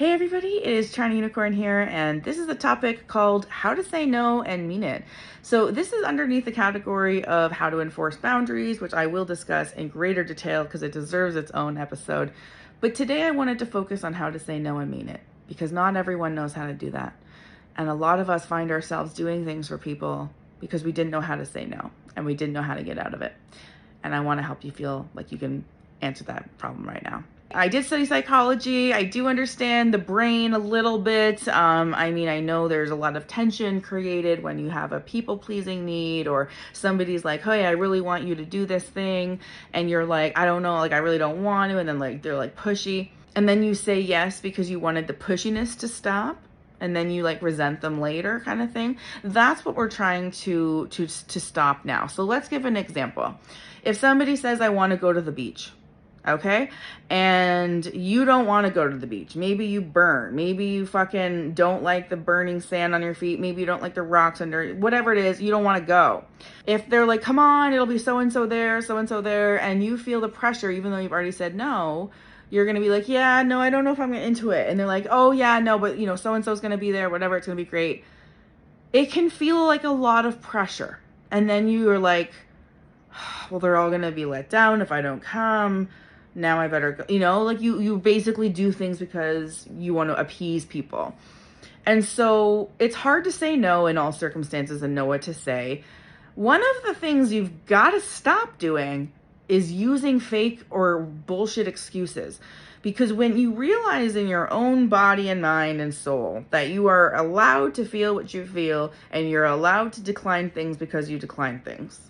Hey everybody, it is TorontoUnicorn here, and this is a topic called how to say no and mean it. So this is underneath the category of how to enforce boundaries, which I will discuss in greater detail because it deserves its own episode. But today I wanted to focus on how to say no and mean it, because not everyone knows how to do that. And a lot of us find ourselves doing things for people because we didn't know how to say no, and we didn't know how to get out of it. And I want to help you feel like you can answer that problem right now. I did study psychology. I do understand the brain a little bit. I know there's a lot of tension created when you have a people-pleasing need, or somebody's like, hey, I really want you to do this thing. And you're like, I don't know, like, I really don't want to. And then they're like pushy. And then you say yes because you wanted the pushiness to stop. And then you resent them later, kind of thing. That's what we're trying to stop now. So let's give an example. If somebody says, I want to go to the beach, okay, and you don't want to go to the beach, maybe you burn, maybe you fucking don't like the burning sand on your feet, maybe you don't like the rocks under, whatever it is, you don't want to go. If they're like, come on, it'll be so-and-so there, and you feel the pressure, even though you've already said no, you're going to be like, yeah, no, I don't know if I'm into it. And they're like, oh yeah, no, but so-and-so's going to be there, whatever, it's going to be great. It can feel like a lot of pressure. And then you're like, well, they're all going to be let down if I don't come. Now I better go. You basically do things because you want to appease people. And so it's hard to say no in all circumstances and know what to say. One of the things you've got to stop doing is using fake or bullshit excuses. Because when you realize in your own body and mind and soul that you are allowed to feel what you feel and you're allowed to decline things because you decline things,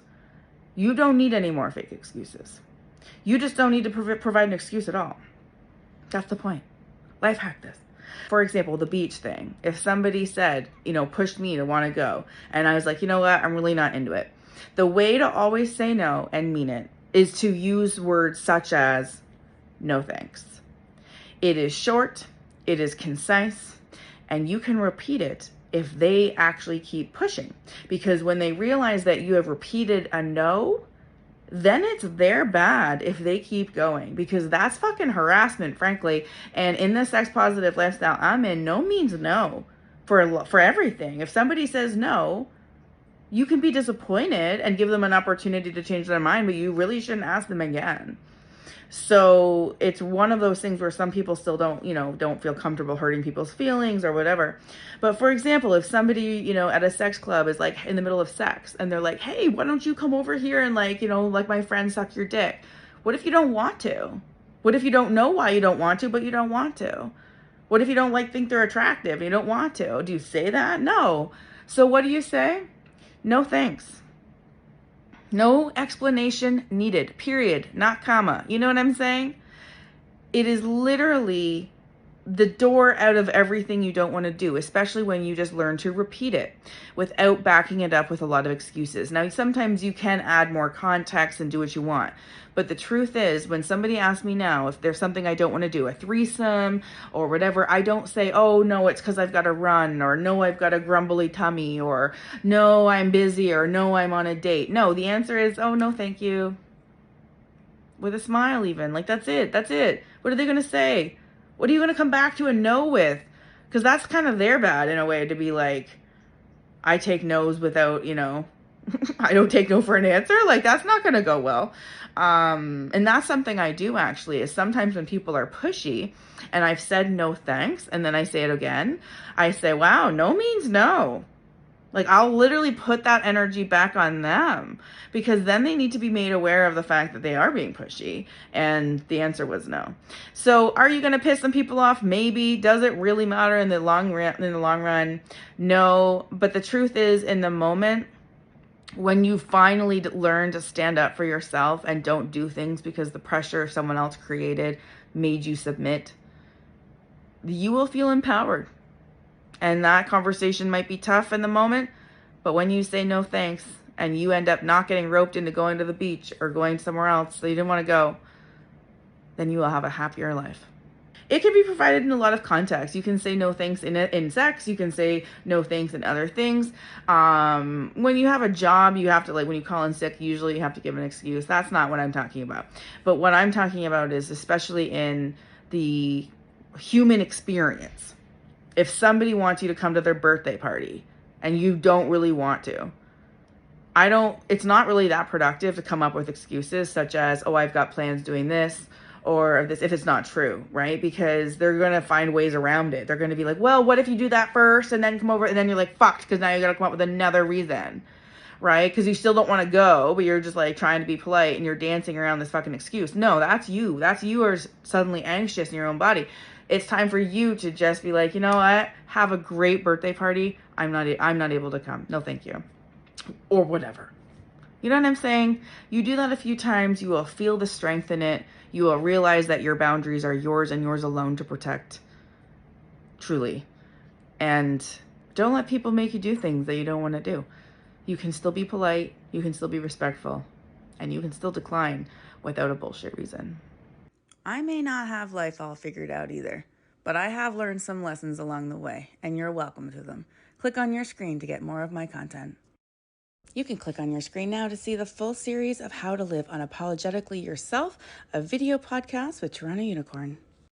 you don't need any more fake excuses. You just don't need to provide an excuse at all. That's the point. Life hack this. For example, the beach thing. If somebody said, pushed me to want to go, and I was like, you know what, I'm really not into it. The way to always say no and mean it is to use words such as, no thanks. It is short, it is concise, and you can repeat it if they actually keep pushing. Because when they realize that you have repeated a no, then it's their bad if they keep going, because that's fucking harassment, frankly. And in the sex positive lifestyle I'm in, no means no for everything. If somebody says no, you can be disappointed and give them an opportunity to change their mind, but you really shouldn't ask them again. So it's one of those things where some people still don't feel comfortable hurting people's feelings or whatever. But for example, if somebody, at a sex club is like in the middle of sex and they're like, hey, why don't you come over here and like my friend suck your dick? What if you don't want to? What if you don't know why you don't want to, but you don't want to? What if you don't think they're attractive and you don't want to? Do you say that? No. So what do you say? No thanks. No explanation needed, period, not comma. You know what I'm saying? It is literally the door out of everything you don't want to do, especially when you just learn to repeat it without backing it up with a lot of excuses. Now, sometimes you can add more context and do what you want. But the truth is, when somebody asks me now if there's something I don't want to do, a threesome or whatever, I don't say, oh, no, it's because I've got to run, or no, I've got a grumbly tummy, or no, I'm busy, or no, I'm on a date. No, the answer is, oh, no, thank you. With a smile even. That's it. That's it. What are they going to say? What are you going to come back to a no with? Because that's kind of their bad in a way, to be like, I take no's without, I don't take no for an answer. That's not going to go well. And that's something I do actually, is sometimes when people are pushy and I've said no thanks, and then I say it again, I say, wow, no means no. I'll literally put that energy back on them, because then they need to be made aware of the fact that they are being pushy, and the answer was no. So are you going to piss some people off? Maybe. Does it really matter in the long run? No. But the truth is, in the moment, when you finally learn to stand up for yourself and don't do things because the pressure someone else created made you submit, you will feel empowered. And that conversation might be tough in the moment, but when you say no thanks and you end up not getting roped into going to the beach or going somewhere else that you didn't want to go, then you will have a happier life. It can be provided in a lot of contexts. You can say no thanks in sex. You can say no thanks in other things. When you have a job, you have to, when you call in sick, usually you have to give an excuse. That's not what I'm talking about. But what I'm talking about is especially in the human experience. If somebody wants you to come to their birthday party and you don't really want to, it's not really that productive to come up with excuses such as, oh, I've got plans doing this or this, if it's not true, right? Because they're going to find ways around it. They're going to be like, well, what if you do that first and then come over, and then you're like, fucked, because now you got to come up with another reason, right? Because you still don't want to go, but you're just like trying to be polite and you're dancing around this fucking excuse. No, that's you. That's you are suddenly anxious in your own body. It's time for you to just be like, you know what? Have a great birthday party. I'm not able to come. No, thank you. Or whatever. You know what I'm saying? You do that a few times, you will feel the strength in it. You will realize that your boundaries are yours and yours alone to protect. Truly. And don't let people make you do things that you don't want to do. You can still be polite, you can still be respectful, and you can still decline without a bullshit reason. I may not have life all figured out either, but I have learned some lessons along the way, and you're welcome to them. Click on your screen to get more of my content. You can click on your screen now to see the full series of How to Live Unapologetically Yourself, a video podcast with Toronto Unicorn.